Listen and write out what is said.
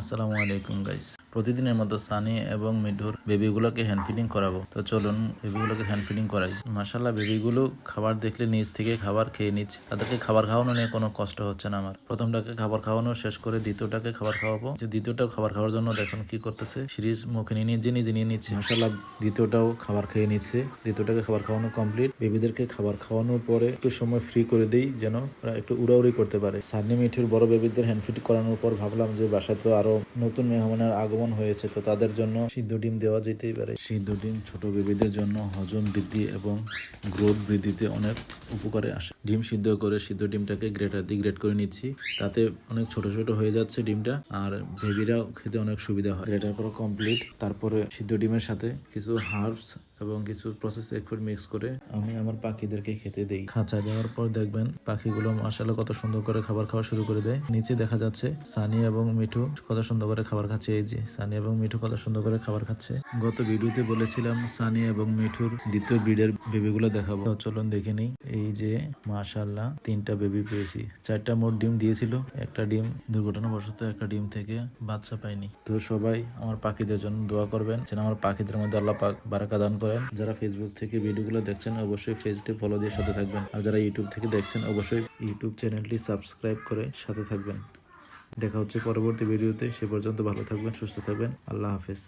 আসসালামু আলাইকুম গাইস। প্রতিদিনের মতো সানি এবং মিঠুর বেবিগুলোকে হ্যান্ড ফিডিং করাবো। তো চলুন বেবিগুলোকে হ্যান্ড ফিডিং করাই। মাশাআল্লাহ বেবিগুলো খাবার দেখলে নিজ থেকে খাবার খেয়ে নিচ্ছে। তাদেরকে খাবার খাওয়ানো নিয়ে কোনো কষ্ট হচ্ছে না আমার। প্রথমটাকে খাবার খাওয়ানো শেষ করে দ্বিতীয়টাকে খাবার খাওয়াবো। দ্বিতীয়টাও খাবার খাওয়ার জন্য দেখুন কি করতেছে, সিরিজ মুখে নিয়ে নিজে নিয়ে নিচ্ছে। মাশাআল্লাহ দ্বিতীয়টাও খাবার খেয়ে নিচ্ছে। দ্বিতীয়টাকে খাবার খাওয়ানো কমপ্লিট। বেবিদেরকে খাবার খাওয়ানোর পরে একটু সময় ফ্রি করে দেই যেন ওরা একটু উড়াউড়ি করতে পারে। সানি মিঠুর বড় বেবিদের হ্যান্ড ফিড করানোর পর ভাবলাম যে বাসায় তো আরো নতুন মেহমানের আগমন হয়েছে, তো তাদের জন্য সিদ্ধ ডিম দেওয়া যেতেই পারে। সিদ্ধ ডিম ছোট বেবিদের জন্য হজম বৃদ্ধি এবং গ্রোথ বৃদ্ধিতে অনেক উপকারে আসে। ডিম সিদ্ধ করে সিদ্ধ ডিমটাকে গ্রেটার দিয়ে গ্রেট করে নিচ্ছি, তাতে অনেক ছোট ছোট হয়ে যাচ্ছে ডিমটা, আর বেবিরাও খেতে অনেক সুবিধা হয়। গ্রেটার করা কমপ্লিট। তারপরে সিদ্ধ ডিমের সাথে কিছু হার্বস এবং কিছু প্রসেস এগফুড মিক্স করে আমি আমার পাখিদেরকে খেতে দেই। খাঁচায় দেওয়ার পর দেখবেন পাখিগুলো মাশাআল্লাহ কত সুন্দর করে খাবার খাওয়া শুরু করে দেয়। নিচে দেখা যাচ্ছে সানি এবং মিঠু কত সুন্দর করে খাবার খাচ্ছে। এই যে সানি এবং মিঠু কত সুন্দর করে খাবার খাচ্ছে। গত ভিডিওতে বলেছিলাম সানি এবং মিঠুর দ্বিতীয় ব্রিডের বেবিগুলো দেখাবো, তো চলুন দেখে নিই। এই যে মাশাআল্লাহ 3টা বেবি পেয়েছি। 4টা মোট ডিম দিয়েছিল, একটা ডিম দুর্ঘটনাবশত একটা ডিম থেকে বাচ্চা পাইনি। তো সবাই আমার পাখিদের জন্য দোয়া করবেন যেন আমার পাখিদের মধ্যে আল্লাহ পাক বারাকা দান করেন। যারা ফেসবুক থেকে ভিডিওগুলো দেখছেন অবশ্যই পেজটি ফলো দিয়ে সাথে থাকবেন, আর যারা ইউটিউব থেকে দেখছেন অবশ্যই ইউটিউব চ্যানেলটি সাবস্ক্রাইব করে সাথে থাকবেন। দেখা হচ্ছে পরবর্তী ভিডিওতে। সে পর্যন্ত ভালো থাকবেন, সুস্থ থাকবেন। আল্লাহ হাফেজ।